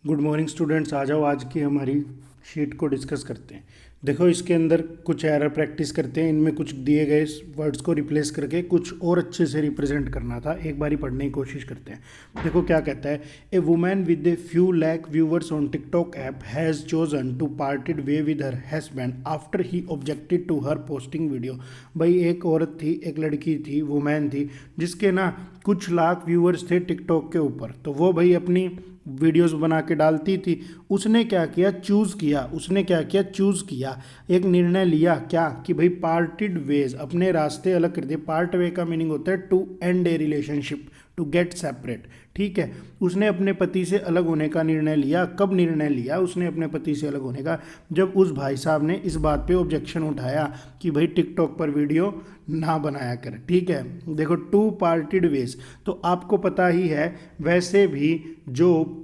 Good morning students, आ जाओ। आज की हमारी शीट को डिस्कस करते हैं। देखो, इसके अंदर कुछ एरर प्रैक्टिस करते हैं। इनमें कुछ दिए गए वर्ड्स को रिप्लेस करके कुछ और अच्छे से रिप्रेजेंट करना था। एक बारी पढ़ने की कोशिश करते हैं। देखो क्या कहता है। A women with a few lakh viewers on TikTok app has chosen to parted way with her husband after he objected to her posting video. भाई एक औरत थी, एक लड़की थी, वुमेन थी, जिसके ना कुछ लाख व्यूवर्स थे टिकटॉक के ऊपर। तो वो भाई अपनी वीडियोस बना के डालती थी। उसने क्या किया, चूज़ किया, एक निर्णय लिया क्या कि भाई पार्टेड वेज, अपने रास्ते अलग कर दिए। पार्ट वे का मीनिंग होता है to end a relationship, to get separate. ठीक है, उसने अपने पति से अलग होने का निर्णय लिया। कब निर्णय लिया उसने अपने पति से अलग होने का? जब उस भाई साहब ने इस बात पे ऑब्जेक्शन उठाया कि भाई टिकटॉक पर वीडियो ना बनाया कर। ठीक है, देखो टू पार्टेड वेज, तो आपको पता ही है वैसे भी जो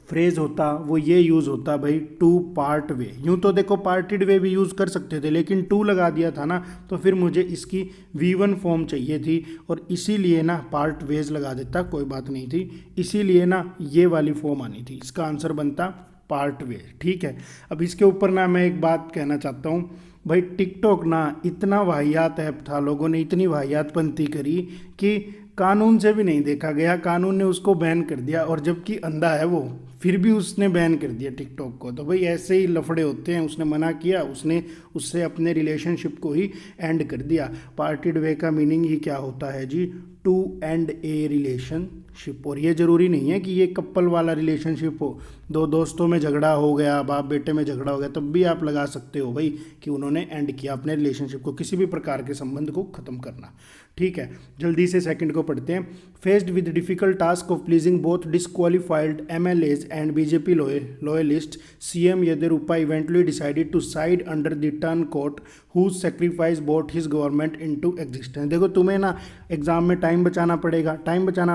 फ्रेज होता वो ये यूज़ होता भाई, टू पार्ट वे। यूँ तो देखो पार्टेड वे भी यूज़ कर सकते थे, लेकिन टू लगा दिया था ना, तो फिर मुझे इसकी V1 फॉर्म चाहिए थी और इसीलिए ना पार्ट वेज लगा देता, कोई बात नहीं थी। इसीलिए ना ये वाली फॉर्म आनी थी। इसका आंसर बनता पार्ट वे। ठीक है, अब इसके ऊपर ना मैं एक बात कहना चाहता हूँ। भाई टिकटॉक ना इतना वाहियात ऐप था, लोगों ने इतनी वाहियातपंती करी कि कानून से भी नहीं देखा गया, कानून ने उसको बैन कर दिया। और जबकि अंधा है वो, फिर भी उसने बैन कर दिया टिकटॉक को। तो भाई ऐसे ही लफड़े होते हैं। उसने मना किया, उसने उससे अपने रिलेशनशिप को ही एंड कर दिया। पार्टेड वे का मीनिंग ही क्या होता है जी, टू एंड ए रिलेशनशिप। और ये ज़रूरी नहीं है कि ये कपल वाला रिलेशनशिप हो, दो दोस्तों में झगड़ा हो गया, बाप बेटे में झगड़ा हो गया, तब भी आप लगा सकते हो भाई कि उन्होंने एंड किया अपने रिलेशनशिप को, किसी भी प्रकार के संबंध को ख़त्म करना। ठीक है, जल्दी से सेकंड को पढ़ते हैं। Faced with difficult task of pleasing both disqualified MLAs and BJP loyalists, CM Yediयुरप्पा eventually decided to side under the turn court whose sacrifice brought his government into existence। देखो तुम्हें ना एग्जाम में टाइम बचाना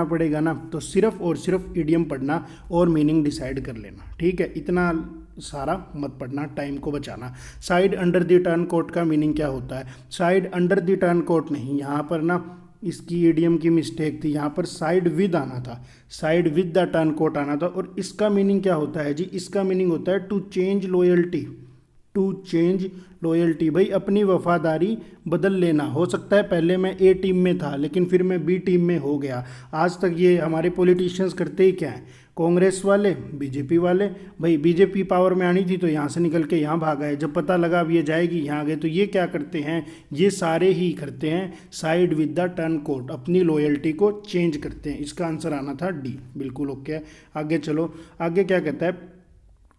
पड़ेगा ना, तो सिर्फ और सिर्फ इडियम पढ़ना और मीनिंग डिसाइड कर लेना। ठीक है, इतना सारा मत पढ़ना, टाइम को बचाना। Side under the turn court का मीनिंग क्या होता है? Side under the turn court नहीं, यहाँ पर ना इसकी इडियम की मिस्टेक थी। यहाँ पर साइड विद आना था, side with the turn court आना था। और इसका मीनिंग क्या होता है जी? इसका मीनिंग होता है to change loyalty, to change loyalty. भाई अपनी वफादारी बदल लेना। हो सकता है पहले मैं A टीम में था, लेकिन फिर मैं B टीम में हो गया। आज तक ये हमारे पॉलिटिशियंस करते ही क्या है, कांग्रेस वाले, बीजेपी वाले। भाई बीजेपी पावर में आनी थी तो यहाँ से निकल के यहाँ भागा है, जब पता लगा अब ये जाएगी यहाँ आ गए। तो ये क्या करते हैं, ये सारे ही करते हैं side with the turn court, अपनी लॉयल्टी को चेंज करते हैं। इसका आंसर आना था D। बिल्कुल ओके है। आगे चलो, आगे क्या कहता है।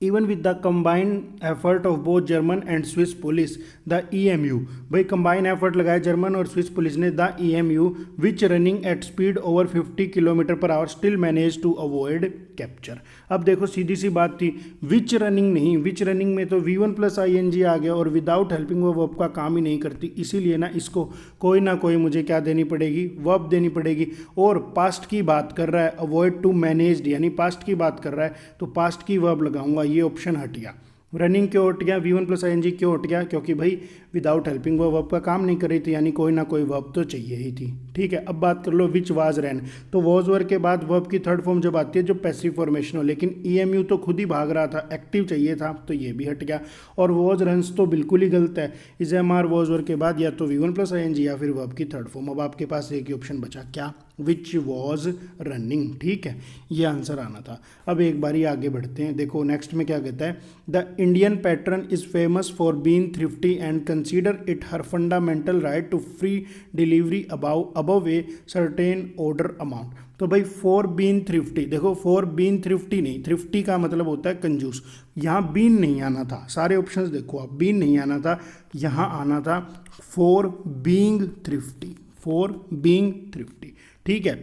Even with the combined effort of both German and Swiss police, the EMU, भाई combined effort लगाया जर्मन और स्विस पुलिस ने, the EMU which running at speed over 50 kilometre per hour still managed to avoid capture। अब देखो सीधी सी बात थी, विच running नहीं, विच रनिंग में तो V1 प्लस ING आ गया और विदाउट हेल्पिंग वो वर्ब का काम ही नहीं करती। इसीलिए ना इसको कोई ना कोई मुझे क्या देनी पड़ेगी, वर्ब देनी पड़ेगी। और पास्ट की बात कर रहा है, अवॉइड टू मैनेज्ड, यानी पास्ट की बात कर रहा है तो पास्ट की वर्ब लगाऊंगा। ये ऑप्शन हट गया। रनिंग क्यों हट गया, V1 प्लस ING क्यों हट गया? क्योंकि भाई विदाउट हेल्पिंग वो वर्ब का काम नहीं कर रही थी, यानी कोई ना कोई वर्ब तो चाहिए ही थी। ठीक है, अब बात कर लो विच वाज रैन। तो वॉज वर्ब के बाद वर्ब की थर्ड फॉर्म जब आती है जो पैसिव फॉर्मेशन हो, लेकिन EMU तो खुद ही भाग रहा था, एक्टिव चाहिए था, तो ये भी हट गया। और वॉज रन्स तो बिल्कुल ही गलत है। इज MR वॉज वर्ब के बाद या तो V1 प्लस ING या फिर वर्ब की थर्ड फॉर्म। अब आपके पास एक ही ऑप्शन बचा, क्या? Which was running. ठीक है, ये आंसर आना था। अब एक बारी आगे बढ़ते हैं। देखो नेक्स्ट में क्या कहता है। The Indian pattern is famous for being thrifty and consider it her fundamental right to free delivery above a certain order amount. तो भाई फॉर बीन थ्रिफ्टी, देखो फॉर बीन थ्रिफ्टी नहीं, थ्रिफ्टी का मतलब होता है कंजूस। यहाँ बीन नहीं आना था, सारे ऑप्शंस देखो आप, बीन नहीं आना था, यहाँ आना था for being thrifty, for being thrifty. ठीक है,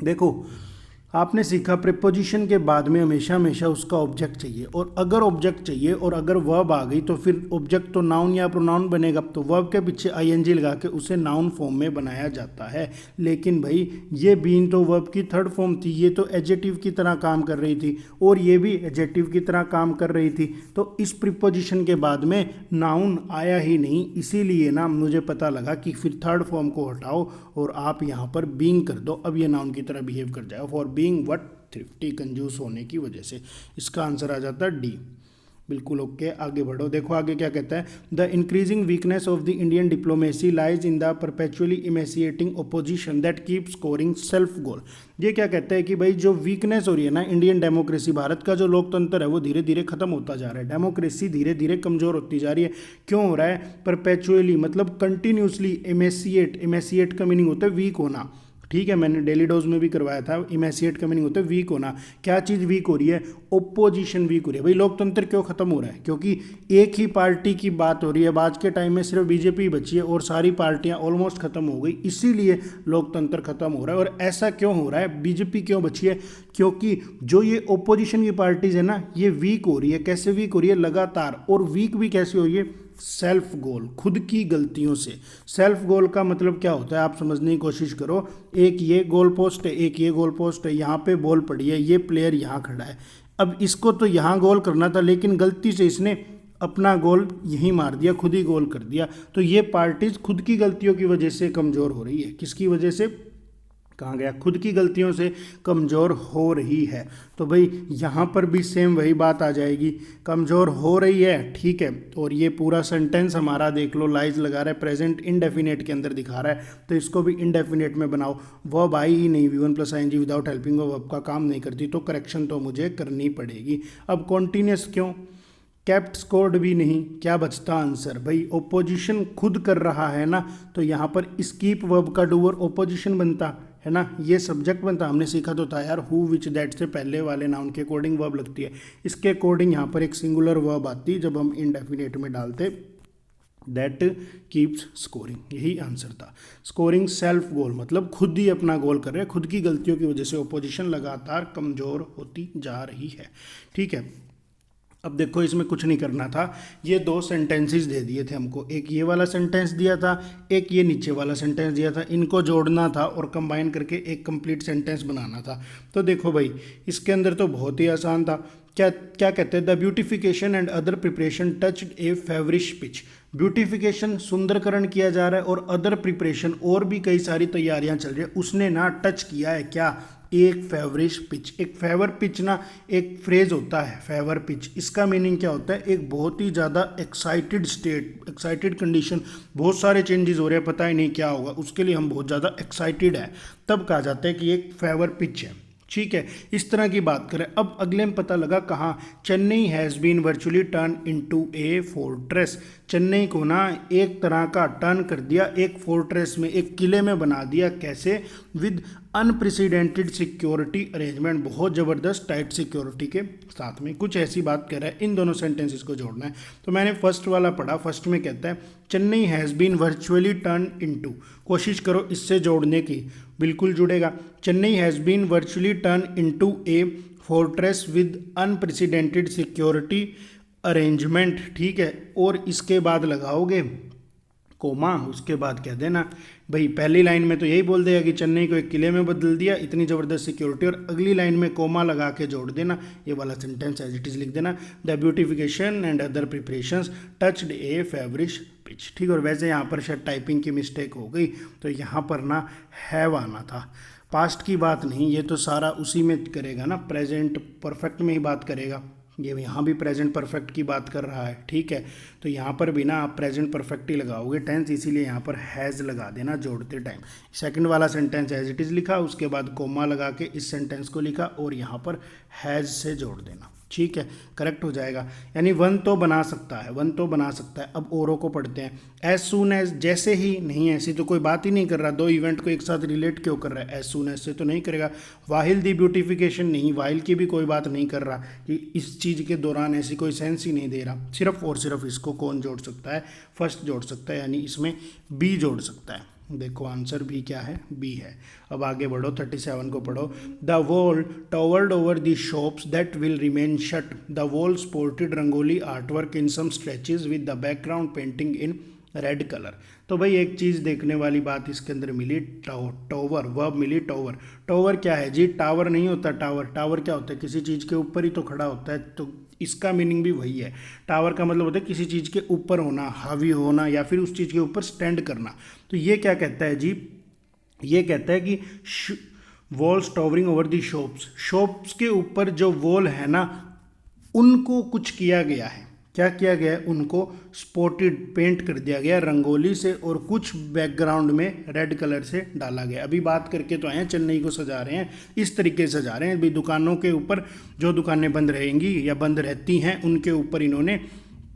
देखो आपने सीखा प्रीपोजिशन के बाद में हमेशा हमेशा उसका ऑब्जेक्ट चाहिए। और अगर ऑब्जेक्ट चाहिए और अगर वर्ब आ गई तो फिर ऑब्जेक्ट तो नाउन या प्रोनाउन बनेगा, तो वर्ब के पीछे ING लगा के उसे नाउन फॉर्म में बनाया जाता है। लेकिन भाई ये बीन तो वर्ब की थर्ड फॉर्म थी, ये तो एडजेक्टिव की तरह काम कर रही थी और ये भी एडजेक्टिव की तरह काम कर रही थी। तो इस प्रीपोजिशन के बाद में नाउन आया ही नहीं, इसीलिए ना मुझे पता लगा कि फिर थर्ड फॉर्म को हटाओ और आप यहाँ पर बीइंग कर दो। अब ये नाउन की तरह बिहेव कर जाएगा। फॉर बीइंग व्हाट, थ्रिफ्टी, कंजूस होने की वजह से। इसका आंसर आ जाता है डी। बिल्कुल ओके, आगे बढ़ो। देखो आगे क्या कहता है, the increasing weakness of the Indian diplomacy lies in the perpetually emaciating opposition that keep scoring self goal. ये क्या कहता है कि भाई जो वीकनेस हो रही है ना इंडियन डेमोक्रेसी, भारत का जो लोकतंत्र है वो धीरे धीरे खत्म होता जा रहा है, डेमोक्रेसी धीरे धीरे कमजोर होती जा रही है। क्यों हो रहा है? परपेचुअली मतलब कंटिन्यूसली, इमेसिएट का मीनिंग होता है वीक होना, ठीक है, मैंने डेली डोज में भी करवाया था। इमेसिएट का मीनिंग होता है वीक होना। क्या चीज़ वीक हो रही है? ओपोजिशन वीक हो रही है। भाई लोकतंत्र क्यों खत्म हो रहा है? क्योंकि एक ही पार्टी की बात हो रही है। आज के टाइम में सिर्फ बीजेपी बची है और सारी पार्टियां ऑलमोस्ट खत्म हो गई, इसीलिए लोकतंत्र खत्म हो रहा है। और ऐसा क्यों हो रहा है? बीजेपी क्यों बची है? क्योंकि जो ये ओपोजिशन की पार्टीज है ना, ये वीक हो रही है। कैसे वीक हो रही है? लगातार। और वीक भी कैसे हो रही है? सेल्फ गोल, खुद की गलतियों से। सेल्फ गोल का मतलब क्या होता है आप समझने की कोशिश करो। एक ये गोल पोस्ट है, एक ये गोल पोस्ट है, यहाँ पे बॉल पड़ी है, ये प्लेयर यहाँ खड़ा है। अब इसको तो यहाँ गोल करना था, लेकिन गलती से इसने अपना गोल यहीं मार दिया, खुद ही गोल कर दिया। तो ये पार्टीज खुद की गलतियों की वजह से कमज़ोर हो रही है। किसकी वजह से? कहाँ गया? खुद की गलतियों से कमज़ोर हो रही है। तो भाई यहाँ पर भी सेम वही बात आ जाएगी, कमज़ोर हो रही है, ठीक है। और ये पूरा सेंटेंस हमारा देख लो, लाइज लगा रहा है, प्रेजेंट इंडेफिनेट के अंदर दिखा रहा है, तो इसको भी इंडेफिनेट में बनाओ। वर्ब आई ही नहीं, V1 + ing without helping verb का काम नहीं करती, तो करेक्शन तो मुझे करनी पड़ेगी। अब कॉन्टीन्यूस क्यों? कैप्ट स्कोर्ड भी नहीं, क्या बचता आंसर? भाई ओपोजिशन खुद कर रहा है ना, तो यहाँ पर स्कीप वर्ब का डूअर ओपोजिशन बनता है ना, ये सब्जेक्ट बनता। हमने सीखा तो था यार, हु विच दैट से पहले वाले नाउन के अकॉर्डिंग वर्ब लगती है। इसके अकॉर्डिंग यहाँ पर एक सिंगुलर वर्ब आती जब हम इंडेफिनेट में डालते, दैट कीप्स स्कोरिंग, यही आंसर था। स्कोरिंग सेल्फ गोल मतलब खुद ही अपना गोल कर रहे हैं, खुद की गलतियों की वजह से ओपोजिशन लगातार कमज़ोर होती जा रही है, ठीक है। अब देखो इसमें कुछ नहीं करना था, ये दो सेंटेंसेस दे दिए थे हमको, एक ये वाला सेंटेंस दिया था, एक ये नीचे वाला सेंटेंस दिया था, इनको जोड़ना था और कंबाइन करके एक कंप्लीट सेंटेंस बनाना था। तो देखो भाई इसके अंदर तो बहुत ही आसान था। क्या क्या कहते हैं? The beautification and other preparation touched a feverish pitch. Beautification सुंदरकरण किया जा रहा है और अदर प्रिपरेशन और भी कई सारी तैयारियां चल रही है, उसने ना टच किया है क्या? एक फेवरिश पिच। एक फेवर पिच ना एक फ्रेज होता है, फेवर पिच, इसका मीनिंग क्या होता है? एक बहुत ही ज़्यादा एक्साइटेड स्टेट, एक्साइटेड कंडीशन, बहुत सारे चेंजेस हो रहे हैं, पता ही नहीं क्या होगा, उसके लिए हम बहुत ज़्यादा एक्साइटेड है, तब कहा जाता है कि एक फेवर पिच है, ठीक है। इस तरह की बात करें। अब अगले में पता लगा कहाँ, Chennai has been virtually turn into a fortress. Chennai को ना एक तरह का टर्न कर दिया एक फोर्ट्रेस में, एक किले में बना दिया। कैसे? विद अनप्रेसिडेंटेड सिक्योरिटी अरेंजमेंट, बहुत ज़बरदस्त टाइट सिक्योरिटी के साथ में, कुछ ऐसी बात कर रहा है। इन दोनों सेंटेंसेस को जोड़ना है। तो मैंने फर्स्ट वाला पढ़ा, फर्स्ट में कहता है Chennai has been virtually turn into, कोशिश करो इससे जोड़ने की, बिल्कुल जुड़ेगा। Chennai has been virtually turn into a fortress with unprecedented security arrangement, ठीक है। और इसके बाद लगाओगे कोमा, उसके बाद कह देना भाई, पहली लाइन में तो यही बोल देगा कि चेन्नई को एक किले में बदल दिया, इतनी ज़बरदस्त सिक्योरिटी, और अगली लाइन में कोमा लगा के जोड़ देना, ये वाला सेंटेंस एज इट इज़ लिख देना, the beautification and other preparations touched a feverish pitch, ठीक। और वैसे यहाँ पर शायद टाइपिंग की मिस्टेक हो गई, तो यहाँ पर ना हैव आना था, पास्ट की बात नहीं, ये तो सारा उसी में करेगा ना, प्रेजेंट परफेक्ट में ही बात करेगा। ये यहाँ भी प्रेजेंट परफेक्ट की बात कर रहा है, ठीक है। तो यहाँ पर भी ना आप प्रेजेंट परफेक्ट ही लगाओगे टेंस, इसीलिए यहाँ पर हैज़ लगा देना जोड़ते टाइम। सेकंड वाला सेंटेंस एज इट इज़ लिखा, उसके बाद कोमा लगा के इस सेंटेंस को लिखा और यहाँ पर हैज़ से जोड़ देना, ठीक है, करेक्ट हो जाएगा। यानी वन तो बना सकता है, वन तो बना सकता है। अब औरों को पढ़ते हैं। एज सून एज, जैसे ही, नहीं ऐसी तो कोई बात ही नहीं कर रहा, दो इवेंट को एक साथ रिलेट क्यों कर रहा है? एज सून एज से तो नहीं करेगा। वाहिल दी ब्यूटिफिकेशन, नहीं, वाहिल की भी कोई बात नहीं कर रहा कि इस चीज़ के दौरान, ऐसी कोई सेंस ही नहीं दे रहा। सिर्फ और सिर्फ इसको कौन जोड़ सकता है? फर्स्ट जोड़ सकता है, यानी इसमें बी जोड़ सकता है। देखो आंसर भी क्या है? बी है। अब आगे बढ़ो, 37 को पढ़ो। The wall towered over the shops that will remain shut. The wall sported rangoli artwork in some stretches with the background painting in red colour. तो भाई एक चीज़ देखने वाली बात इसके अंदर मिली, टॉवर, वर्ब मिली टॉवर। टॉवर क्या है जी? टावर नहीं होता टावर। टावर क्या होता है? किसी चीज़ के ऊपर ही तो खड़ा होता है, तो इसका मीनिंग भी वही है। टावर का मतलब होता है किसी चीज़ के ऊपर होना, हावी होना, या फिर उस चीज़ के ऊपर स्टैंड करना। तो ये क्या कहता है जी? ये कहता है कि walls towering over the shops, shops के ऊपर जो वॉल है ना उनको कुछ किया गया है। क्या किया गया है? उनको स्पॉटेड पेंट कर दिया गया रंगोली से और कुछ बैकग्राउंड में रेड कलर से डाला गया। अभी बात करके तो आए हैं, चेन्नई को सजा रहे हैं, इस तरीके से सजा रहे हैं। अभी दुकानों के ऊपर जो दुकानें बंद रहेंगी या बंद रहती हैं उनके ऊपर इन्होंने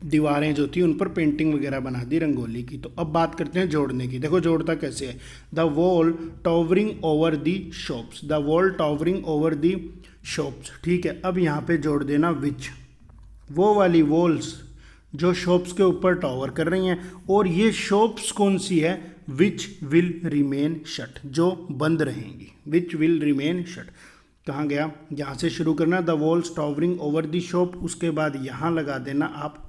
दीवारें जो थी उन पर पेंटिंग वगैरह बना दी रंगोली की। तो अब बात करते हैं जोड़ने की। देखो जोड़ता कैसे है। The wall towering over the shops, the wall towering over the shops. ठीक है, अब यहाँ पे जोड़ देना विच, वो वाली वॉल्स जो शॉप्स के ऊपर टॉवर कर रही हैं। और ये शॉप्स कौन सी है? विच विल रिमेन शट, जो बंद रहेंगी। विच विल रिमेन शट कहाँ गया? यहाँ से शुरू करना, the walls towering over the shop, उसके बाद यहाँ लगा देना आप,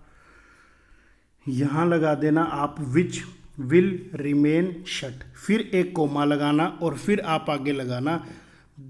यहाँ लगा देना आप विच विल रिमेन शट, फिर एक कोमा लगाना और फिर आप आगे लगाना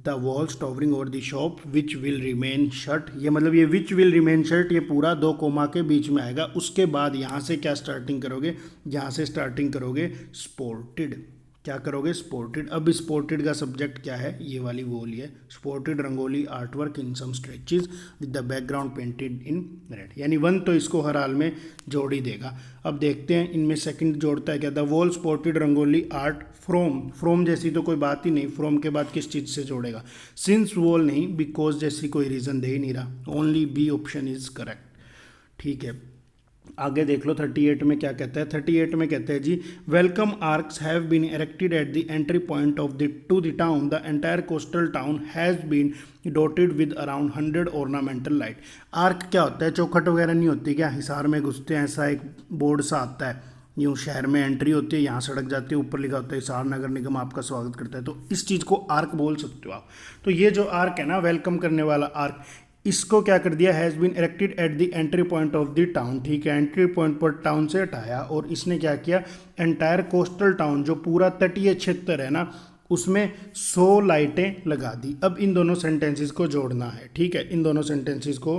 the walls towering over the shop which will remain shut. ये मतलब ये विच विल रिमेन शट ये पूरा दो कोमा के बीच में आएगा। उसके बाद यहाँ से क्या स्टार्टिंग करोगे? यहाँ से स्टार्टिंग करोगे स्पोर्टेड। क्या करोगे? स्पोर्टेड। अब स्पोर्टेड का सब्जेक्ट क्या है? ये वाली वॉल है। Sported rangoli art work in some stretches with the background painted in red, यानी वन तो इसको हर हाल में जोड़ ही देगा। अब देखते हैं इनमें सेकंड जोड़ता है क्या? The wall sported rangoli art from, from जैसी तो कोई बात ही नहीं, फ्रॉम के बाद किस चीज़ से जोड़ेगा? सिंस वॉल नहीं, बिकॉज जैसी कोई रीज़न दे ही नहीं रहा। Only B option is correct. ठीक है, आगे देख लो 38 में क्या कहता है। 38 में कहते हैं जी, welcome arches have been erected at the entry point of the to the town. The entire coastal town has been dotted with around 100 ornamental light. Arc क्या होता है? चौखट वगैरह नहीं होती क्या? हिसार में घुसते हैं ऐसा एक बोर्ड सा आता है, यूँ शहर में एंट्री होती है, यहाँ सड़क जाती है, ऊपर लिखा होता है हिसार नगर निगम आपका स्वागत करता है। तो इस चीज़ को आर्क बोल सकते हो आप। तो ये जो आर्क है ना, वेलकम करने वाला आर्क, इसको क्या कर दिया? Has been erected at the entry point of the town. ठीक है, एंट्री पॉइंट पर टाउन से हटाया और इसने क्या किया? एंटायर कोस्टल टाउन, जो पूरा तटीय क्षेत्र है ना, उसमें 100 लाइटें लगा दी। अब इन दोनों सेंटेंसेस को जोड़ना है। ठीक है, इन दोनों सेंटेंसेस को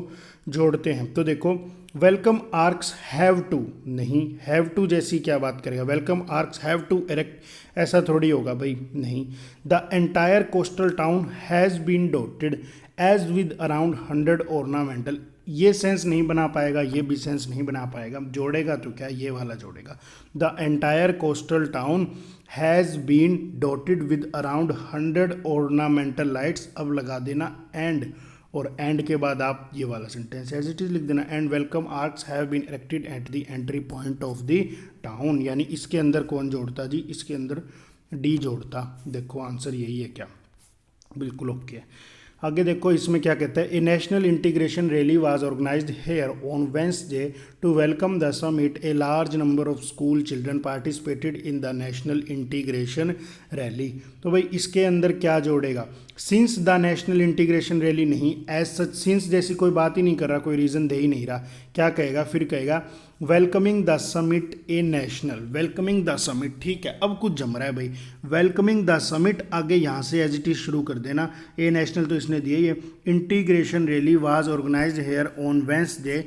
जोड़ते हैं। तो देखो, वेलकम आर्क्स हैव टू, नहीं, हैव टू जैसी क्या बात करेगा? Welcome arches have to erect, ऐसा थोड़ी होगा भाई, नहीं। The entire coastal town has been dotted as with around 100 ornamental, ये सेंस नहीं बना पाएगा, ये भी सेंस नहीं बना पाएगा। जोड़ेगा तो क्या? ये वाला जोड़ेगा। The entire coastal town has been dotted with around 100 ornamental lights. अब लगा देना एंड, और एंड के बाद आप ये वाला सेंटेंस एज इट इज लिख देना, and welcome arches have been erected at the entry point of the town. यानी इसके अंदर कौन जोड़ता जी? इसके अंदर डी जोड़ता। देखो आंसर यही है क्या? बिल्कुल ओके। आगे देखो इसमें क्या कहता है। A national integration rally was organised here on Wednesday to welcome the summit. A large number of school children participated in the national integration rally. तो भाई इसके अंदर क्या जोड़ेगा? Since the national integration rally नहीं, एज सच, सिंस जैसी कोई बात ही नहीं कर रहा, कोई रीज़न दे ही नहीं रहा। क्या कहेगा? फिर कहेगा welcoming the summit A national, welcoming the summit. ठीक है, अब कुछ जम रहा है भाई। वेलकमिंग द समिट, आगे यहाँ से एज इट इज शुरू कर देना। ए नेशनल तो इसने दिया, ये integration rally was organised here on Wednesday,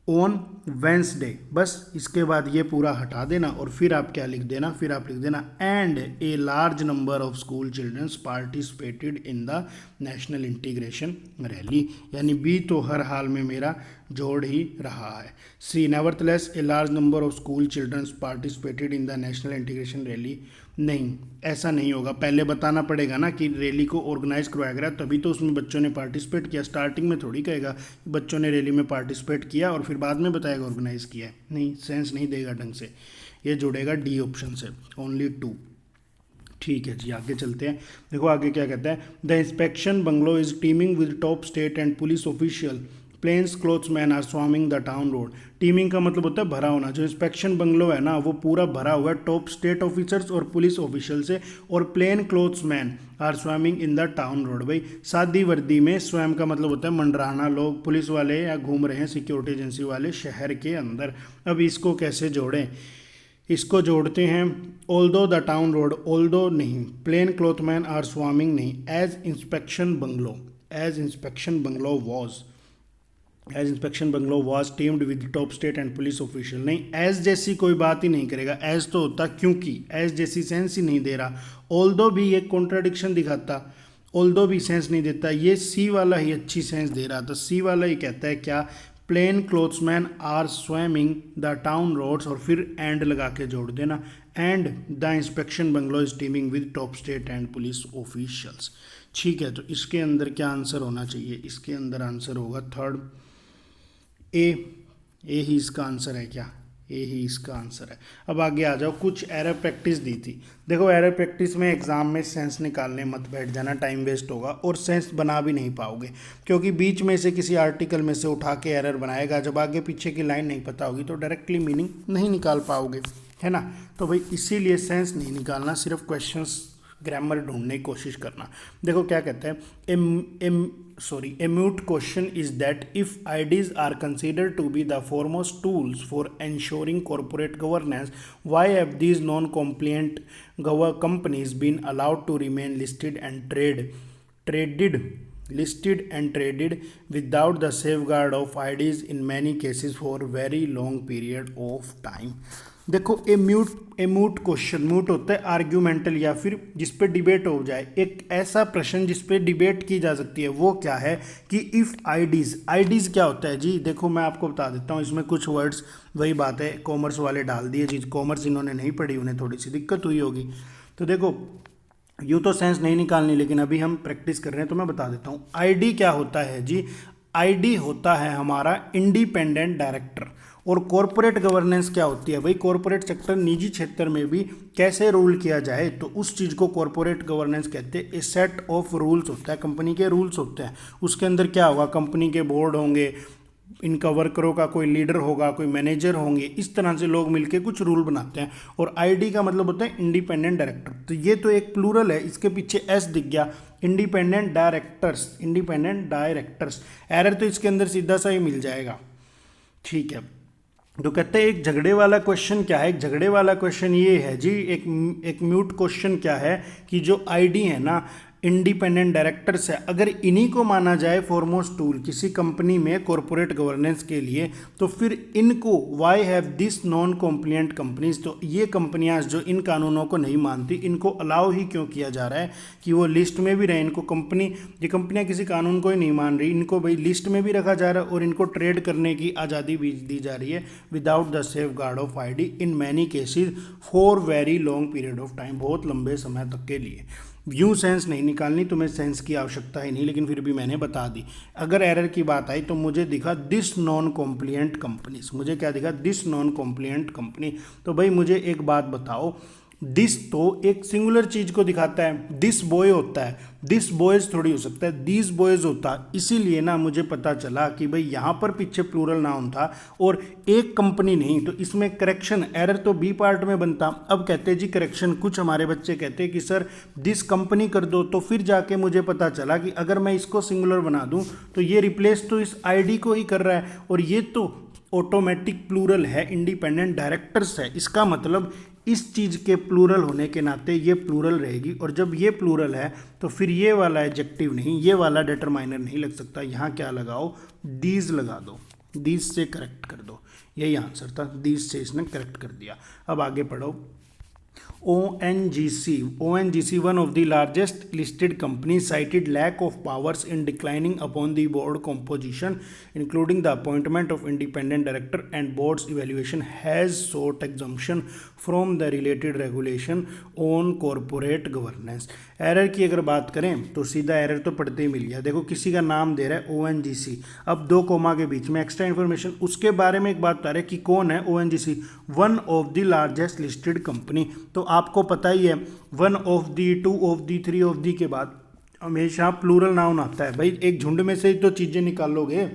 on Wednesday, बस इसके बाद ये पूरा हटा देना और फिर आप क्या लिख देना? फिर आप लिख देना and a large number of school childrens participated in the national integration rally. यानी बी तो हर हाल में मेरा जोड़ ही रहा है। C nevertheless a large number of school childrens participated in the national integration rally, नहीं, ऐसा नहीं होगा। पहले बताना पड़ेगा ना कि रैली को ऑर्गेनाइज करवाया गया, तभी तो उसमें बच्चों ने पार्टिसिपेट किया। स्टार्टिंग में थोड़ी कहेगा बच्चों ने रैली में पार्टिसिपेट किया और फिर बाद में बताएगा ऑर्गेनाइज किया है, नहीं, सेंस नहीं देगा ढंग से। ये जुड़ेगा डी ऑप्शन से, ओनली 2। ठीक है जी, आगे चलते हैं। देखो आगे क्या कहता है। The inspection bungalow is teeming with top state and police official, plains clothes man are swarming the town road. Teeming का मतलब होता है भरा होना। जो इंस्पेक्शन बंगलो है ना, वो पूरा भरा हुआ है टॉप स्टेट ऑफिसर्स और पुलिस ऑफिशियल से, और plain clothes man are swarming in the town road. भाई सादी वर्दी में, स्वयं का मतलब होता है मंडराना लोग, पुलिस वाले या घूम रहे हैं सिक्योरिटी एजेंसी वाले शहर के अंदर। अब इसको कैसे जोड़ें? इसको जोड़ते हैं although the town road, although नहीं, plain cloth man are swarming नहीं, as inspection bungalow, as inspection bungalow was, as inspection bungalow was teemed with top state and police official, नहीं, एज जैसी कोई बात ही नहीं करेगा। एज तो होता क्योंकि, एज जैसी सेंस ही नहीं दे रहा। ऑल्दो भी एक कॉन्ट्राडिक्शन दिखाता, ऑल्दो भी सेंस नहीं देता, ये सी वाला ही अच्छी सेंस दे रहा था। सी वाला ही कहता है क्या, plain clothesman are swimming the town roads, और फिर एंड लगा के जोड़ देना, and the inspection bungalow is teeming with top state and police officials. ठीक है, तो इसके अंदर क्या आंसर होना चाहिए, इसके अंदर आंसर होगा थर्ड ए ही इसका आंसर है। क्या ए ही इसका आंसर है। अब आगे आ जाओ, कुछ एरर प्रैक्टिस दी थी। देखो एरर प्रैक्टिस में एग्जाम में सेंस निकालने मत बैठ जाना, टाइम वेस्ट होगा और सेंस बना भी नहीं पाओगे, क्योंकि बीच में से किसी आर्टिकल में से उठा के एरर बनाएगा, जब आगे पीछे की लाइन नहीं पता होगी तो डायरेक्टली मीनिंग नहीं निकाल पाओगे, है ना। तो भाई इसीलिए सेंस नहीं निकालना, सिर्फ क्वेश्चंस ग्रामर ढूंढने की कोशिश करना। देखो क्या कहते हैं, a mute question is that if IDs are considered to be the foremost tools for ensuring corporate governance, why have these non-compliant companies been allowed to remain listed and traded without the safeguard of IDs in many cases for very long period of time? देखो a mute question, mute होता है आर्ग्यूमेंटल या फिर जिस पे debate हो जाए, एक ऐसा प्रश्न जिस पे डिबेट की जा सकती है। वो क्या है कि इफ़ आईडीज़ क्या होता है जी, देखो मैं आपको बता देता हूँ, इसमें कुछ वर्ड्स वही बात है कॉमर्स वाले डाल दिए जी, कॉमर्स इन्होंने नहीं पढ़ी, उन्हें थोड़ी सी दिक्कत हुई होगी। तो देखो यूँ तो सेंस नहीं निकालनी, लेकिन अभी हम प्रैक्टिस कर रहे हैं तो मैं बता देता हूँ। आईडी क्या होता है जी, आईडी होता है हमारा इंडिपेंडेंट डायरेक्टर। और कॉरपोरेट गवर्नेंस क्या होती है भाई, कॉरपोरेट सेक्टर निजी क्षेत्र में भी कैसे रूल किया जाए, तो उस चीज़ को कॉरपोरेट गवर्नेंस कहते हैं। ए सेट ऑफ रूल्स होता है, कंपनी के रूल्स होते हैं, उसके अंदर क्या होगा, कंपनी के बोर्ड होंगे, इनका वर्करों का कोई लीडर होगा, कोई मैनेजर होंगे, इस तरह से लोग मिलके कुछ रूल बनाते हैं। और आईडी का मतलब होता है इंडिपेंडेंट डायरेक्टर। तो ये तो एक प्लूरल है, इसके पीछे एस दिख गया, इंडिपेंडेंट डायरेक्टर्स। एरर तो इसके अंदर सीधा सा ही मिल जाएगा। ठीक है, तो कहते हैं एक झगड़े वाला क्वेश्चन क्या है, एक झगड़े वाला क्वेश्चन ये है जी, एक म्यूट क्वेश्चन क्या है कि जो आईडी है ना इंडिपेंडेंट डायरेक्टर्स है, अगर इन्हीं को माना जाए फॉरमोस्ट टूल किसी कंपनी में कॉरपोरेट गवर्नेंस के लिए, तो फिर इनको why have this non कॉम्प्लिएंट companies, तो ये कंपनियां जो इन कानूनों को नहीं मानती, इनको अलाउ ही क्यों किया जा रहा है कि वो लिस्ट में भी रहे। इनको ये कंपनियां किसी कानून को ही नहीं मान रही, इनको भाई लिस्ट में भी रखा जा रहा है और इनको ट्रेड करने की आज़ादी भी दी जा रही है without the safe guard of ID in many cases for very long period of time, बहुत लंबे समय तक के लिए। यूँ सेंस नहीं निकालनी, तुम्हें सेंस की आवश्यकता ही नहीं, लेकिन फिर भी मैंने बता दी। अगर एरर की बात आई तो मुझे दिखा दिस नॉन कॉम्प्लिएंट कंपनीज, मुझे क्या दिखा, दिस नॉन कॉम्प्लिएंट कंपनी। तो भाई मुझे एक बात बताओ, दिस तो एक सिंगुलर चीज को दिखाता है, दिस बॉय होता है, दिस बॉयज थोड़ी हो सकता है, दिस बॉयज होता, इसीलिए ना मुझे पता चला कि भाई यहाँ पर पीछे प्लूरल नाउन था और एक कंपनी नहीं, तो इसमें करेक्शन एरर तो बी पार्ट में बनता। अब कहते हैं जी करेक्शन, कुछ हमारे बच्चे कहते हैं कि सर दिस कंपनी कर दो, तो फिर जाके मुझे पता चला कि अगर मैं इसको सिंगुलर बना दूं तो ये रिप्लेस तो इस आईडी को ही कर रहा है, और ये तो ऑटोमेटिक प्लूरल है, इंडिपेंडेंट डायरेक्टर्स है, इसका मतलब इस चीज़ के प्लूरल होने के नाते ये प्लूरल रहेगी। और जब ये प्लूरल है तो फिर ये वाला एडजेक्टिव नहीं, ये वाला डिटरमाइनर नहीं लग सकता। यहाँ क्या लगाओ, दीज लगा दो, दीज से करेक्ट कर दो, यही आंसर था, दीज से इसने करेक्ट कर दिया। अब आगे पढ़ो। ONGC, one of the largest listed companies, cited lack of powers in declining upon the board composition, including the appointment of independent director and board's evaluation, has sought exemption from the related regulation on corporate governance। Error की अगर बात करें तो सीधा error तो पढ़ते ही मिल गया। देखो किसी का नाम दे रहा है ONGC, अब 2 कोमा के बीच में एक्स्ट्रा इन्फॉर्मेशन, उसके बारे में एक बात बता रहे कि कौन है ONGC, one of the largest listed company. तो आपको पता ही है 1 of the, 2 of the, 3 of the के बाद हमेशा प्लूरल नाउन आता है। भाई एक झुंड में से ही तो चीज़ें निकालोगे,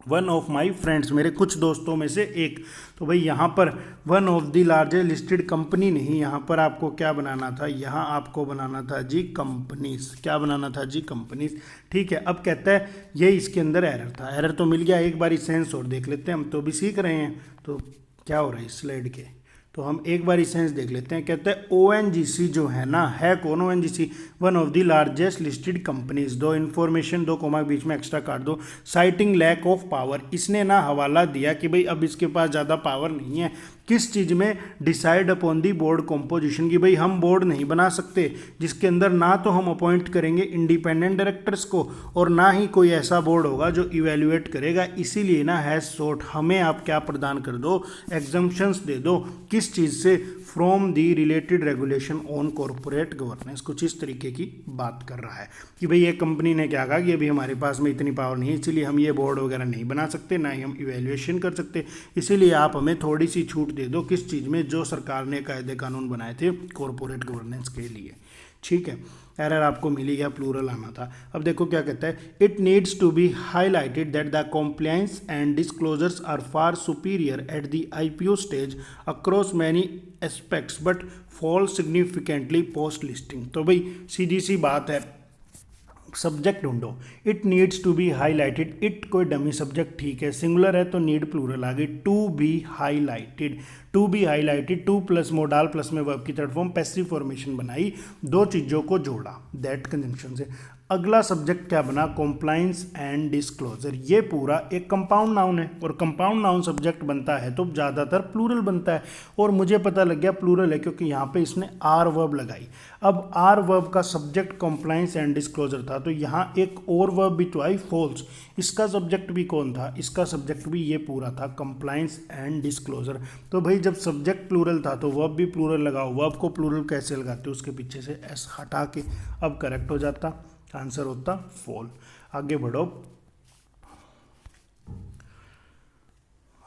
1 ऑफ माई फ्रेंड्स, मेरे कुछ दोस्तों में से एक। तो भाई यहाँ पर 1 of the largest listed company नहीं, यहाँ पर आपको क्या बनाना था, यहाँ आपको बनाना था जी कंपनीज। क्या बनाना था जी, कंपनीज। ठीक है, अब कहता है ये इसके अंदर एरर था, एरर तो मिल गया, एक बारी सेंस और देख लेते हैं, हम तो भी सीख रहे हैं। तो क्या हो रहा है इस स्लाइड के, तो हम एक बार सेंस देख लेते हैं। कहते हैं ONGC जो है ना, है कौन ONGC, one of the largest listed companies, 2 information 2 comma के बीच में एक्स्ट्रा काट दो, साइटिंग लैक ऑफ पावर, इसने ना हवाला दिया कि भाई अब इसके पास ज़्यादा पावर नहीं है, किस चीज़ में? Decide upon the board composition की भाई हम बोर्ड नहीं बना सकते जिसके अंदर ना तो हम अपॉइंट करेंगे इंडिपेंडेंट डायरेक्टर्स को और ना ही कोई ऐसा बोर्ड होगा जो इवेल्युएट करेगा। इसीलिए ना हैज सॉट हमें आप क्या प्रदान कर दो? एग्जम्पशंस दे दो। किस चीज़ से? From the related regulation on corporate governance. कुछ इस तरीके की बात कर रहा है कि भाई ये कंपनी ने क्या कहा कि अभी हमारे पास में इतनी पावर नहीं है, इसीलिए हम ये बोर्ड वगैरह नहीं बना सकते, ना ही हम इवेल्युएशन कर सकते, इसीलिए आप हमें थोड़ी सी छूट दे दो। किस चीज़ में? जो सरकार ने कायदे कानून बनाए थे कॉरपोरेट गवर्नेंस के लिए। ठीक है, एरर आपको मिल गया, प्लूरल आना था। अब देखो क्या कहता है, it needs to be highlighted that the compliance and disclosures are far superior at the IPO stage across many aspects but fall significantly post listing. तो भाई सीधी सी बात है, सब्जेक्ट ढूंढो। It needs to be highlighted, it कोई dummy subject, ठीक है, सिंगुलर है तो नीड प्लूरल आ गई। To be highlighted, to be highlighted, to plus modal plus में वर्ब की थर्ड फॉर्म पैसिव फॉर्मेशन बनाई, दो चीज़ों को जोड़ा दैट कंजंक्शन से। अगला सब्जेक्ट क्या बना? Compliance and disclosure. ये पूरा एक कंपाउंड नाउन है और कंपाउंड नाउन सब्जेक्ट बनता है तो ज़्यादातर प्लूरल बनता है और मुझे पता लग गया प्लूरल है क्योंकि यहाँ पे इसने आर वर्ब लगाई। अब आर वर्ब का सब्जेक्ट कॉम्प्लायंस एंड डिस्क्लोजर था तो यहाँ एक और वर्ब भी तो आई फॉल्स। इसका सब्जेक्ट भी कौन था? इसका सब्जेक्ट भी ये पूरा था कंप्लायंस एंड डिस्क्लोजर। तो भाई जब सब्जेक्ट प्लूरल था तो वर्ब भी प्लूरल लगाओ। वर्ब को प्लूरल कैसे लगाते हो? उसके पीछे से एस हटा के। अब करेक्ट हो जाता, आंसर होता फॉल। आगे बढ़ो,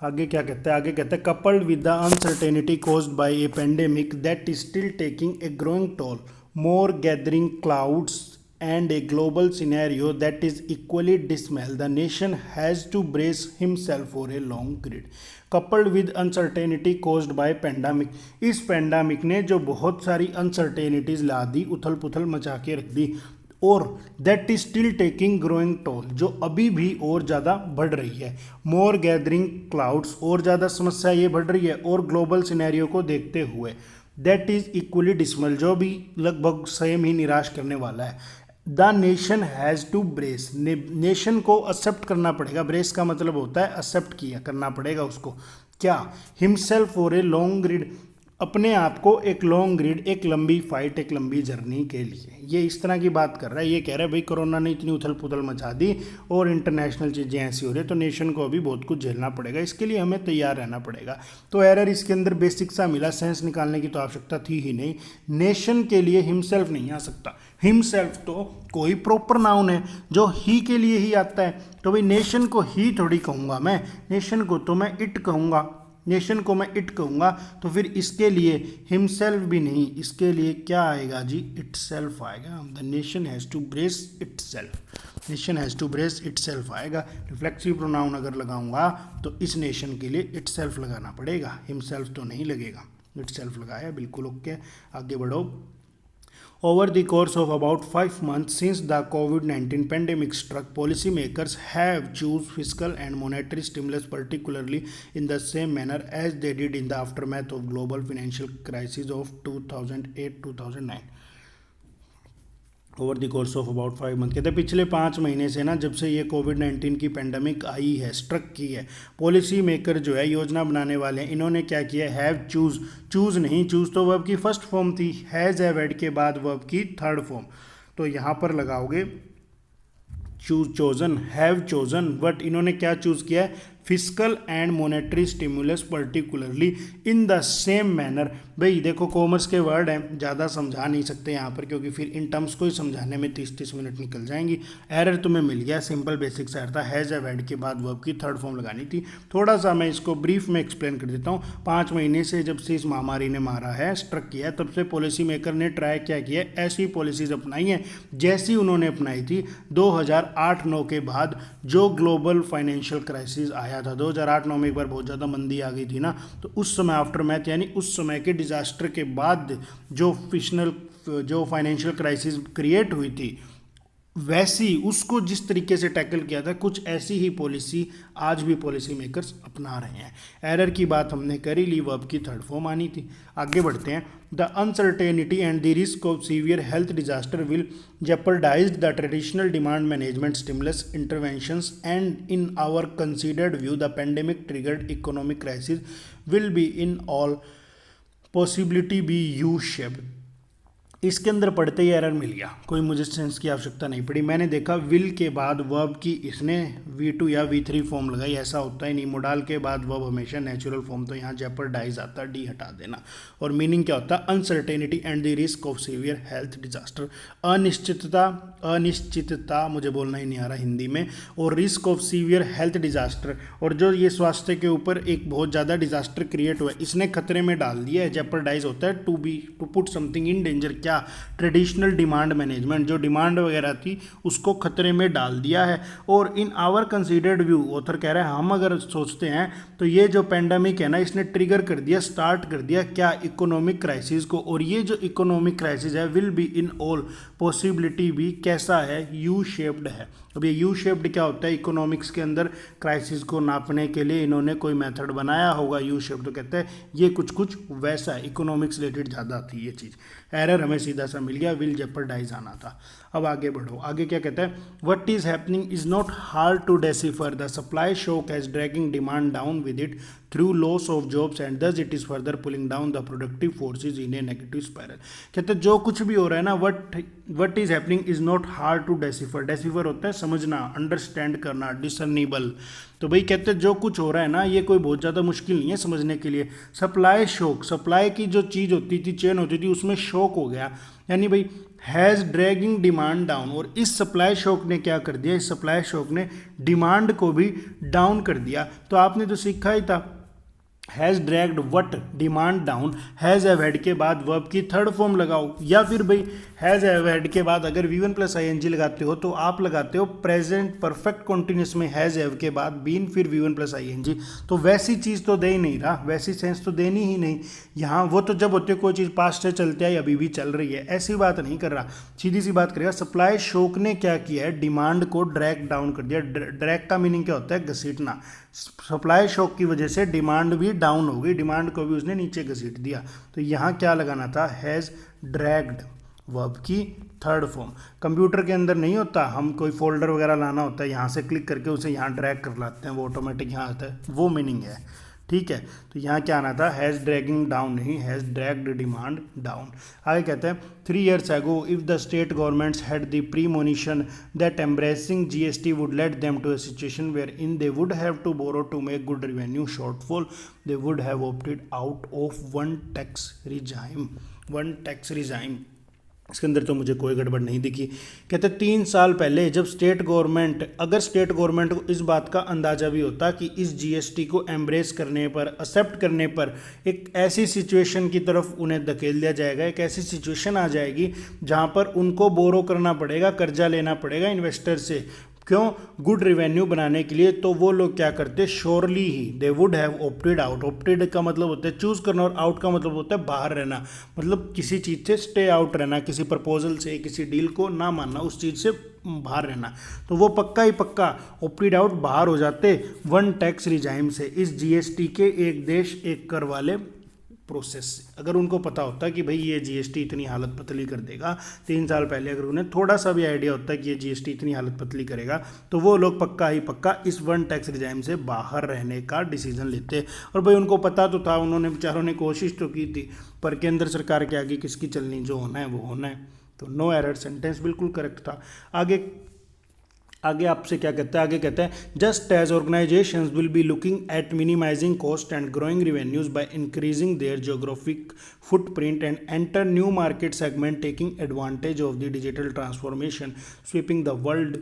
आगे क्या कहता है? आगे कहता है coupled with the uncertainty caused by A pandemic that is still taking a growing toll, more gathering clouds and a global scenario that is equally dismal, the nation has to brace himself for a long grid. coupled with uncertainty caused by pandemic, इस pandemic ने जो बहुत सारी uncertainties ला दी, उथल पुथल मचा के रख दी, और that is still taking growing toll, जो अभी भी और ज़्यादा बढ़ रही है। मोर गैदरिंग क्लाउड्स, और ज़्यादा समस्या ये बढ़ रही है, और ग्लोबल सिनेरियो को देखते हुए दैट इज इक्वली डिसमल, जो भी लगभग सेम ही निराश करने वाला है। The nation has to brace, nation को एक्सेप्ट करना पड़ेगा। ब्रेस का मतलब होता है एक्सेप्ट किया, करना पड़ेगा उसको। क्या? Himself for a long grid, अपने आप को एक लॉन्ग ग्रिड, एक लंबी फाइट, एक लंबी जर्नी के लिए। ये इस तरह की बात कर रहा है। ये कह रहा है भाई कोरोना ने इतनी उथल पुथल मचा दी और इंटरनेशनल चीज़ें ऐसी हो रही है तो नेशन को अभी बहुत कुछ झेलना पड़ेगा, इसके लिए हमें तैयार रहना पड़ेगा। तो एरर इसके अंदर बेसिक सा मिला, सेंस निकालने की तो आवश्यकता थी ही नहीं। नेशन के लिए हिमसेल्फ नहीं आ सकता। हिमसेल्फ तो कोई प्रॉपर नाउन है जो ही के लिए ही आता है, तो भाई नेशन को ही थोड़ी कहूँगा मैं, नेशन को तो मैं इट कहूँगा, नेशन को मैं इट कहूँगा। तो फिर इसके लिए हिमसेल्फ भी नहीं, इसके लिए क्या आएगा जी? इटसेल्फ आएगा। The nation has to brace itself, nation has to brace itself आएगा। रिफ्लेक्सिव प्रोनाउन अगर लगाऊंगा तो इस नेशन के लिए इटसेल्फ लगाना पड़ेगा, हिमसेल्फ तो नहीं लगेगा। इटसेल्फ लगाया, बिल्कुल ओके। आगे बढ़ो। Over the course of about 5 months since the COVID-19 pandemic struck, policymakers have chosen fiscal and monetary stimulus particularly in the same manner as they did in the aftermath of global financial crisis of 2008-2009. Over the course of about 5 month, कहते हैं पिछले 5 महीने से ना, जब से ये कोविड-19 की पेंडेमिक आई है, स्ट्रक की है, पॉलिसी मेकर जो है, योजना बनाने वाले हैं, इन्होंने क्या किया? हैव चूज नहीं, चूज तो वर्ब की फर्स्ट फॉर्म थी, हैज़ हैव हैड के बाद वर्ब की थर्ड फॉर्म, तो यहाँ पर लगाओगे choose, chosen, have chosen, but इन्होंने क्या चूज किया है? Physical and monetary stimulus particularly in the same manner. भाई देखो कॉमर्स के वर्ड हैं, ज़्यादा समझा नहीं सकते यहाँ पर क्योंकि फिर इन टर्म्स को ही समझाने में 30-30 मिनट निकल जाएंगी। एरर तुम्हें मिल गया, सिंपल बेसिक सा था, हैज़ हैव हैड के बाद वर्ब की थर्ड फॉर्म लगानी थी। थोड़ा सा मैं इसको ब्रीफ में एक्सप्लेन कर देता हूँ। 5 महीने से जब से इस महामारी ने मारा है, स्ट्रक किया है, तब से पॉलिसी मेकर ने ट्राई क्या किया? ऐसी पॉलिसीज़ अपनाई हैं जैसी उन्होंने अपनाई थी 2008-9 के बाद जो ग्लोबल फाइनेंशियल क्राइसिस आया था। 2008-9 में एक बार बहुत ज़्यादा मंदी आ गई थी ना, तो उस समय आफ्टर मैथ यानी उस समय के डिजास्टर के बाद जो फाइनेंशियल क्राइसिस क्रिएट हुई थी, वैसी उसको जिस तरीके से टैकल किया था, कुछ ऐसी ही पॉलिसी आज भी पॉलिसी मेकर्स अपना रहे हैं। एरर की बात हमने करी ली, वर्ब की थर्ड फॉर्म आनी थी। आगे बढ़ते हैं। The uncertainty and the risk of severe health disaster will jeopardize the traditional demand management stimulus interventions and in our considered view the pandemic triggered economic crisis will be in all possibility be U shaped. इसके अंदर पढ़ते ही error मिल गया, कोई मुझे sense की आवश्यकता नहीं पड़ी। मैंने देखा विल के बाद वर्ब की इसने V2 या V3 फॉर्म लगाई, ऐसा होता ही नहीं। मोडाल के बाद वर्ब हमेशा नेचुरल फॉर्म, तो यहाँ जेपर्डाइज आता, डी हटा देना। और मीनिंग क्या होता है? Uncertainty and the risk of severe health disaster. अनिश्चितता, अनिश्चितता मुझे बोलना ही नहीं आ रहा हिंदी में, और risk of severe health disaster, और जो ये स्वास्थ्य के ऊपर एक बहुत ज़्यादा डिजास्टर क्रिएट हुआ है, इसने खतरे में डाल दिया है। जेपर्डाइज होता है to put something in danger. क्या? ट्रेडिशनल डिमांड मैनेजमेंट, जो डिमांड वगैरह थी उसको खतरे में डाल दिया है। और in our considered view, author कह रहा है हम अगर सोचते हैं तो ये जो पेंडेमिक है ना, इसने ट्रिगर कर दिया, स्टार्ट कर दिया क्या? इकोनॉमिक क्राइसिस को। और ये जो इकोनॉमिक क्राइसिस है will be in all possibility भी कैसा है? यू शेप्ड है। अब ये यू शेप्ड क्या होता है? इकोनॉमिक्स के अंदर क्राइसिस को नापने के लिए इन्होंने कोई मेथड बनाया होगा। यू शेप्ड तो कहते हैं ये कुछ कुछ वैसा है, इकोनॉमिक्स रिलेटेड ज़्यादा आती है ये चीज़। एरर हमें सीधा सा मिल गया, विल जेपर्डाइज आना था। अब आगे बढ़ो, आगे क्या कहता है? What is happening is not hard to decipher, the supply shock has dragging demand down with it through loss of jobs and thus it is further pulling down the productive forces in a negative spiral. कहते हैं जो कुछ भी हो रहा है ना, what is happening is not hard to decipher. Decipher होता है समझना, अंडरस्टैंड करना, डिसर्निबल। तो भाई कहते हैं जो कुछ हो रहा है ना, ये कोई बहुत ज़्यादा मुश्किल नहीं है समझने के लिए। सप्लाई शॉक, सप्लाई की जो चीज़ होती थी, चेन होती थी, उसमें शॉक हो गया, यानी भाई हैज़ ड्रैगिंग डिमांड डाउन। और इस सप्लाई शॉक ने क्या कर दिया? इस सप्लाई शॉक ने डिमांड को भी डाउन कर दिया। तो आपने तो सीखा ही था, has dragged what demand down, has have had के बाद वर्ब की थर्ड फॉर्म लगाओ, या फिर भाई हैज़ हैव हैड के बाद अगर V1 प्लस ING लगाते हो तो आप लगाते हो प्रेजेंट परफेक्ट कॉन्टिन्यूस में हैज़ हैव के बाद बीन फिर V1 प्लस ING। तो वैसी चीज़ तो दे ही नहीं रहा, वैसी सेंस तो देनी ही नहीं यहाँ। वो तो जब होती है कोई चीज़ पास्ट से चलती है, अभी भी चल रही है, ऐसी बात नहीं कर रहा। सीधी सी बात करेगा, सप्लाई शॉक ने क्या किया है? डिमांड को ड्रैग डाउन कर दिया। ड्रैग का मीनिंग क्या होता है? घसीटना। सप्लाई शॉक की वजह से डिमांड भी डाउन हो गई, डिमांड को भी उसने नीचे घसीट दिया। तो यहाँ क्या लगाना था? हैज़ ड्रैग्ड, वर्ब की थर्ड फॉर्म। कंप्यूटर के अंदर नहीं होता, हम कोई फोल्डर वगैरह लाना होता है, यहाँ से क्लिक करके उसे यहाँ ड्रैग कर लाते हैं, वो ऑटोमेटिक यहाँ आता है, वो मीनिंग है। ठीक है, तो यहाँ क्या आना था? हैज़ ड्रैगिंग डाउन नहीं, हैज़ ड्रैग्ड डिमांड डाउन। आगे कहते हैं 3 years ago if the state governments had the premonition that embracing GST would lead them to a situation wherein they would have to borrow to make good revenue shortfall, they would have opted out of one tax regime। इसके अंदर तो मुझे कोई गड़बड़ नहीं दिखी। कहते 3 साल पहले जब स्टेट गवर्नमेंट, अगर स्टेट गवर्नमेंट को इस बात का अंदाज़ा भी होता कि इस GST को एम्ब्रेस करने पर, एक्सेप्ट करने पर एक ऐसी सिचुएशन की तरफ उन्हें धकेल दिया जाएगा, एक ऐसी सिचुएशन आ जाएगी जहां पर उनको बोरो करना पड़ेगा, कर्जा लेना पड़ेगा इन्वेस्टर से, क्यों? गुड रेवेन्यू बनाने के लिए, तो वो लोग क्या करते? Surely he they would have opted out. Opted का मतलब होता है चूज करना, और आउट का मतलब होता है बाहर रहना, मतलब किसी चीज़ से स्टे आउट रहना, किसी प्रपोजल से, किसी डील को ना मानना, उस चीज़ से बाहर रहना। तो वो पक्का ही पक्का ऑप्टेड आउट बाहर हो जाते वन टैक्स रिजाइम से, इस GST के एक देश एक कर वाले प्रोसेस से। अगर उनको पता होता कि भाई ये GST इतनी हालत पतली कर देगा, 3 साल पहले अगर उन्हें थोड़ा सा भी आइडिया होता कि ये GST इतनी हालत पतली करेगा, तो वो लोग पक्का ही पक्का इस वन टैक्स रिजाइम से बाहर रहने का डिसीजन लेते। और भाई उनको पता तो था, उन्होंने बेचारों ने कोशिश तो की थी, पर केंद्र सरकार के आगे किसकी चलनी, जो होना है वो होना है। तो नो एरर, सेंटेंस बिल्कुल करेक्ट था। आगे आपसे क्या कहता है? आगे कहता है just as organisations will be looking at minimising cost and growing revenues by increasing their geographic footprint and enter new market segment taking advantage of the digital transformation sweeping the world,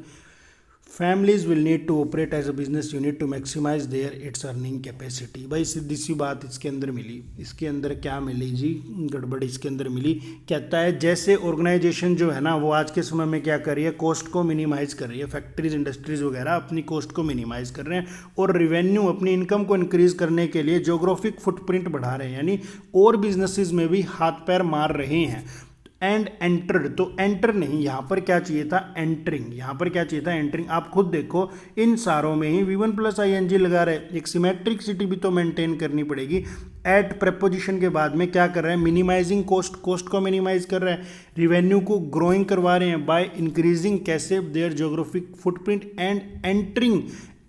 families will need to operate as a business unit to maximise their its earning capacity. भाई सीधी सी बात इसके अंदर मिली। इसके अंदर क्या मिली जी? गड़बड़ इसके अंदर मिली। कहता है जैसे ऑर्गेनाइजेशन जो है ना, वो आज के समय में क्या कर रही है? कॉस्ट को मिनिमाइज कर रही है। फैक्ट्रीज, इंडस्ट्रीज वगैरह अपनी कॉस्ट को मिनिमाइज कर रहे हैं, और रिवेन्यू, अपनी इनकम को इंक्रीज करने के लिए जोग्राफिक फुटप्रिंट बढ़ा रहे हैं, यानी और बिजनेसेस में भी हाथ पैर मार रहे हैं। एंड एंटर्ड, तो एंटर नहीं, यहाँ पर क्या चाहिए था, एंटरिंग, यहाँ पर क्या चाहिए था, एंटरिंग। आप खुद देखो इन सारों में ही V1 प्लस ING लगा रहे, एक सिमेट्रिसिटी भी तो मेंटेन करनी पड़ेगी। एट प्रपोजिशन के बाद में क्या कर रहे हैं, मिनिमाइजिंग कॉस्ट, कॉस्ट को मिनिमाइज कर रहे हैं, रिवेन्यू को ग्रोइंग करवा रहे हैं बाय इंक्रीजिंग कैसे their geographic footprint, and entering,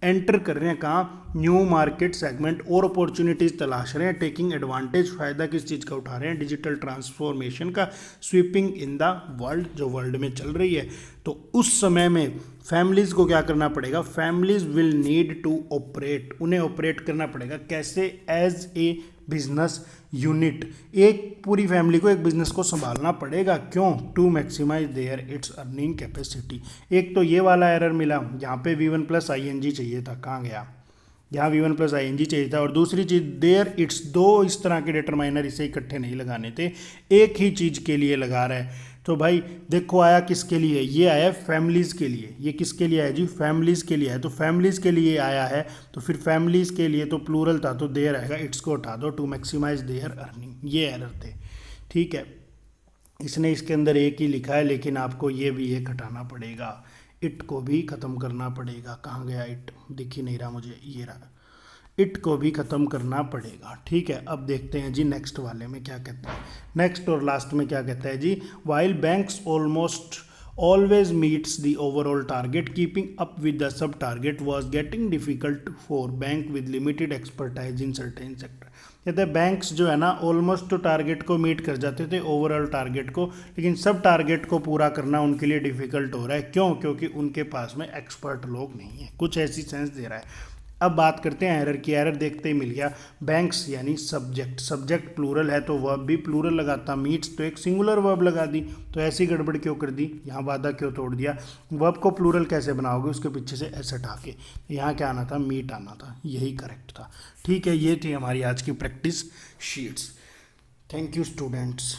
enter कर रहे हैं कहाँ, न्यू मार्केट सेगमेंट और अपॉर्चुनिटीज तलाश रहे हैं, टेकिंग एडवांटेज, फायदा किस चीज़ का उठा रहे हैं, डिजिटल ट्रांसफॉर्मेशन का, स्वीपिंग इन द वर्ल्ड, जो वर्ल्ड में चल रही है। तो उस समय में फैमिलीज़ को क्या करना पड़ेगा, families will need to operate, उन्हें ऑपरेट करना पड़ेगा कैसे, एज ए बिजनेस यूनिट, एक पूरी फैमिली को एक बिजनेस को संभालना पड़ेगा, क्यों, to maximise their its earning capacity. एक तो ये वाला एरर मिला, यहाँ पे V1 प्लस ING चाहिए था, कहाँ गया, यहाँ V1 प्लस ING चाहिए था। और दूसरी चीज़ देयर इट्स, दो इस तरह के डिटरमाइनर इसे इकट्ठे नहीं लगाने थे, एक ही चीज़ के लिए लगा रहा है। तो भाई देखो आया किसके लिए, ये आया फैमिलीज़ के लिए, ये किसके लिए आया जी, फैमिलीज़ के लिए है, तो फैमिलीज़ के लिए आया है, तो फिर फैमिलीज़ के लिए तो प्लूरल था, तो देयर आएगा, इट्स को हटा दो, टू मैक्सिमाइज देयर अर्निंग, ये एरर थे, ठीक है। इसने इसके अंदर एक ही लिखा है, लेकिन आपको ये भी एक हटाना पड़ेगा, इट को भी ख़त्म करना पड़ेगा, कहाँ गया इट, दिख ही नहीं रहा मुझे, ये रहा, इट को भी ख़त्म करना पड़ेगा, ठीक है। अब देखते हैं जी नेक्स्ट वाले में क्या कहता है, नेक्स्ट और लास्ट में क्या कहता है जी, while banks almost always meets the overall target, keeping up with the sub target was getting difficult for bank with limited expertise in certain sector। कहते हैं बैंक्स जो है ना ऑलमोस्ट तो टारगेट को मीट कर जाते थे, ओवरऑल टारगेट को, लेकिन सब टारगेट को पूरा करना उनके लिए डिफिकल्ट हो रहा है, क्यों, क्योंकि उनके पास में एक्सपर्ट लोग नहीं है, कुछ ऐसी सेंस दे रहा है। अब बात करते हैं एरर की, एरर देखते ही मिल गया, बैंक्स यानी सब्जेक्ट, सब्जेक्ट प्लूरल है तो वर्ब भी प्लूरल लगाता, मीट्स तो एक सिंगुलर वर्ब लगा दी, तो ऐसी गड़बड़ क्यों कर दी, यहाँ वादा क्यों तोड़ दिया, वर्ब को प्लूरल कैसे बनाओगे, उसके पीछे से एस हटा के, यहाँ क्या आना था, मीट आना था, यही करेक्ट था, ठीक है। ये थी हमारी आज की practice sheets. Thank you students.